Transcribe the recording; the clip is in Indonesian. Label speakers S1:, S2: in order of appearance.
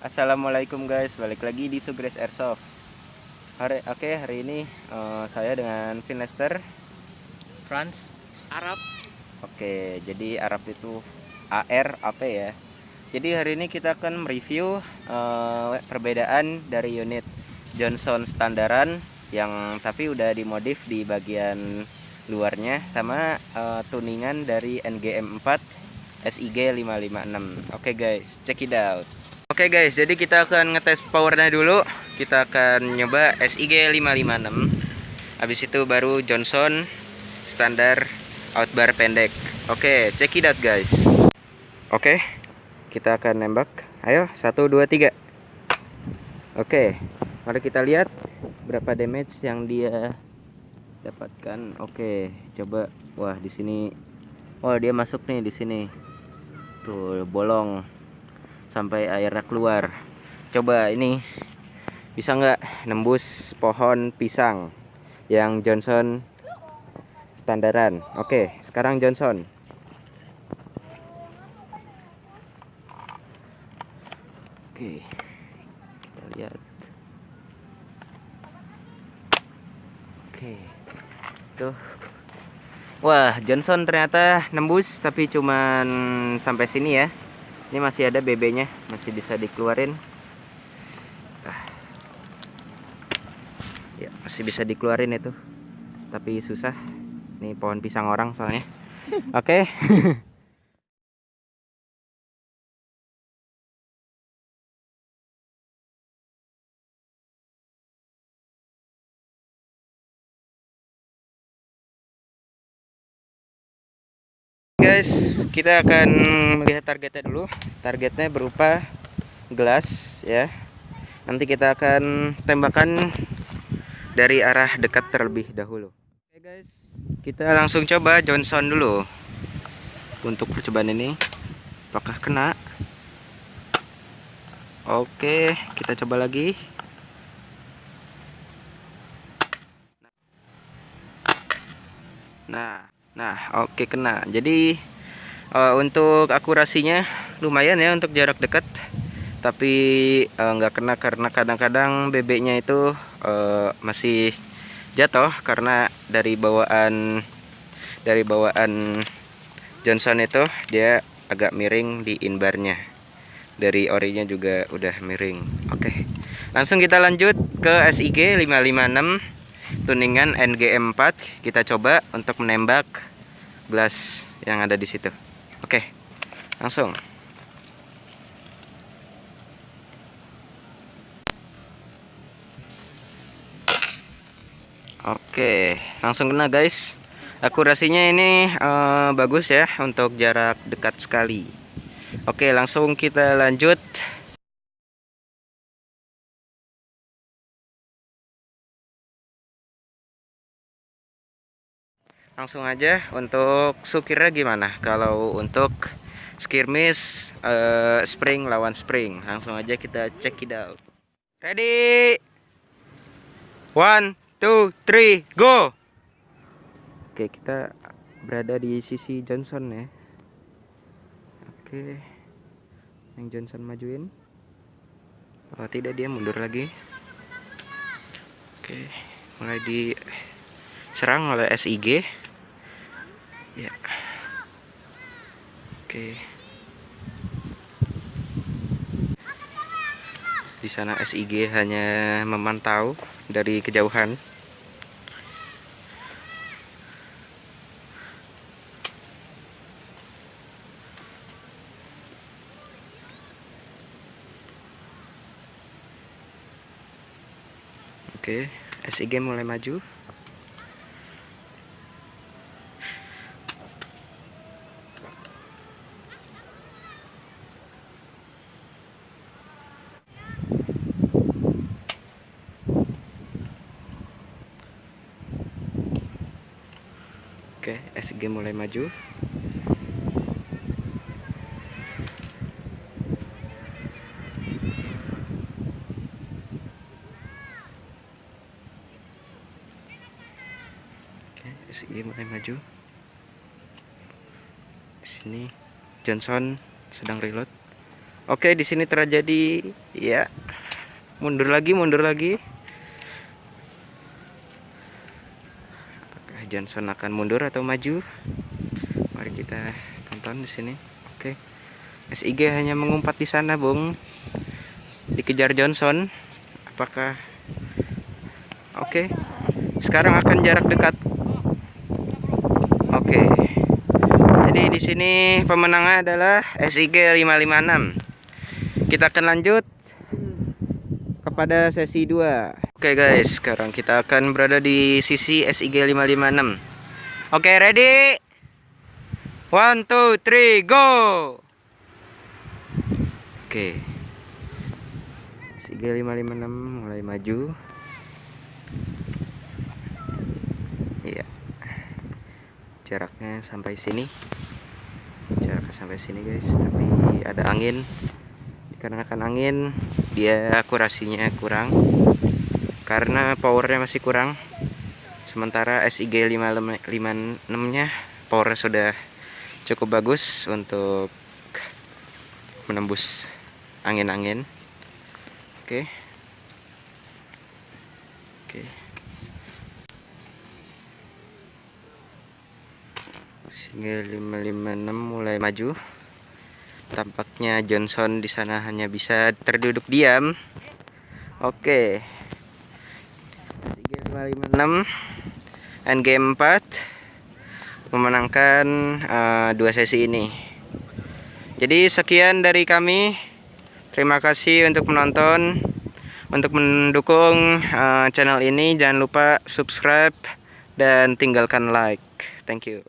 S1: Assalamualaikum guys, balik lagi di Sugres Airsoft. Hari ini saya dengan Finester.
S2: France, Arab.
S1: Jadi Arab itu AR apa ya? Jadi hari ini kita akan mereview perbedaan dari unit Johnson standaran yang tapi udah dimodif di bagian luarnya sama tuningan dari NGM4 SIG 556. Oke guys, check it out. Oke guys, jadi kita akan ngetes powernya dulu. Kita akan nyoba SIG 556. Habis itu baru Johnson standar outbar pendek. Oke, check it out guys. Oke, kita akan nembak. Ayo, 1 2 3. Oke, mari kita lihat berapa damage yang dia dapatkan. Oke, coba. Wah, di sini. Oh, dia masuk nih di sini. Tuh, bolong sampai airnya keluar. Coba ini bisa nggak nembus pohon pisang yang Johnson standaran. Oke, sekarang Johnson. Oke, kita lihat. Oke, tuh. Wah, Johnson ternyata nembus tapi cuman sampai sini ya. Ini masih ada BB-nya, masih bisa dikeluarin. Ya, masih bisa dikeluarin itu. Tapi susah. Ini pohon pisang orang soalnya. Oke. Guys, kita akan melihat targetnya dulu. Targetnya berupa gelas ya. Nanti kita akan tembakan dari arah dekat terlebih dahulu. Oke guys, kita langsung coba Johnson dulu. Untuk percobaan ini, apakah kena? Oke, kita coba lagi. Nah, oke kena. Jadi untuk akurasinya lumayan ya untuk jarak dekat. Tapi nggak kena karena kadang-kadang BB-nya itu masih jatuh karena dari bawaan Johnson itu dia agak miring di inbarnya. Dari orinya juga udah miring. Oke. Langsung kita lanjut ke SIG 556 tuningan NGM4. Kita coba untuk menembak blast yang ada di situ. Oke. Langsung. Oke, langsung kena guys. Akurasinya ini bagus ya untuk jarak dekat sekali. Oke, langsung kita lanjut. Langsung aja untuk sukirnya gimana? Kalau untuk skirmish spring lawan spring, langsung aja kita check it out. Ready? 1 2 3 go. Oke, kita berada di sisi Johnson ya. Oke, yang Johnson majuin. Oh tidak, dia mundur lagi. Oke, mulai diserang oleh SIG. Ya. Oke. Di sana SIG hanya memantau dari kejauhan. Oke, SIG mulai maju. Oke, SIG mulai maju. Oke, SIG mulai maju. Di sini Johnson sedang reload. Oke, di sini terjadi ya. Mundur lagi, mundur lagi. Apakah Johnson akan mundur atau maju? Mari kita tonton di sini. Oke. SIG hanya mengumpat di sana, Bung. Dikejar Johnson. Apakah oke. Sekarang akan jarak dekat. Oke. Jadi di sini pemenangnya adalah SIG 556. Kita akan lanjut kepada sesi 2. Oke guys, sekarang kita akan berada di sisi SIG 556. Oke, ready? 1 2 3 go. Oke. SIG 556 mulai maju. Iya. Jaraknya sampai sini. Jaraknya sampai sini guys, tapi ada angin. Dikarenakan angin, dia akurasinya kurang karena powernya masih kurang. Sementara SIG 556 nya powernya sudah cukup bagus untuk menembus angin-angin. Oke. Oke. SIG 556 mulai maju. Tampaknya Johnson di sana hanya bisa terduduk diam. Oke. SIG 556 endgame 4 memenangkan 2 sesi ini. Jadi sekian dari kami. Terima kasih untuk menonton. Untuk mendukung channel ini jangan lupa subscribe dan tinggalkan like. Thank you.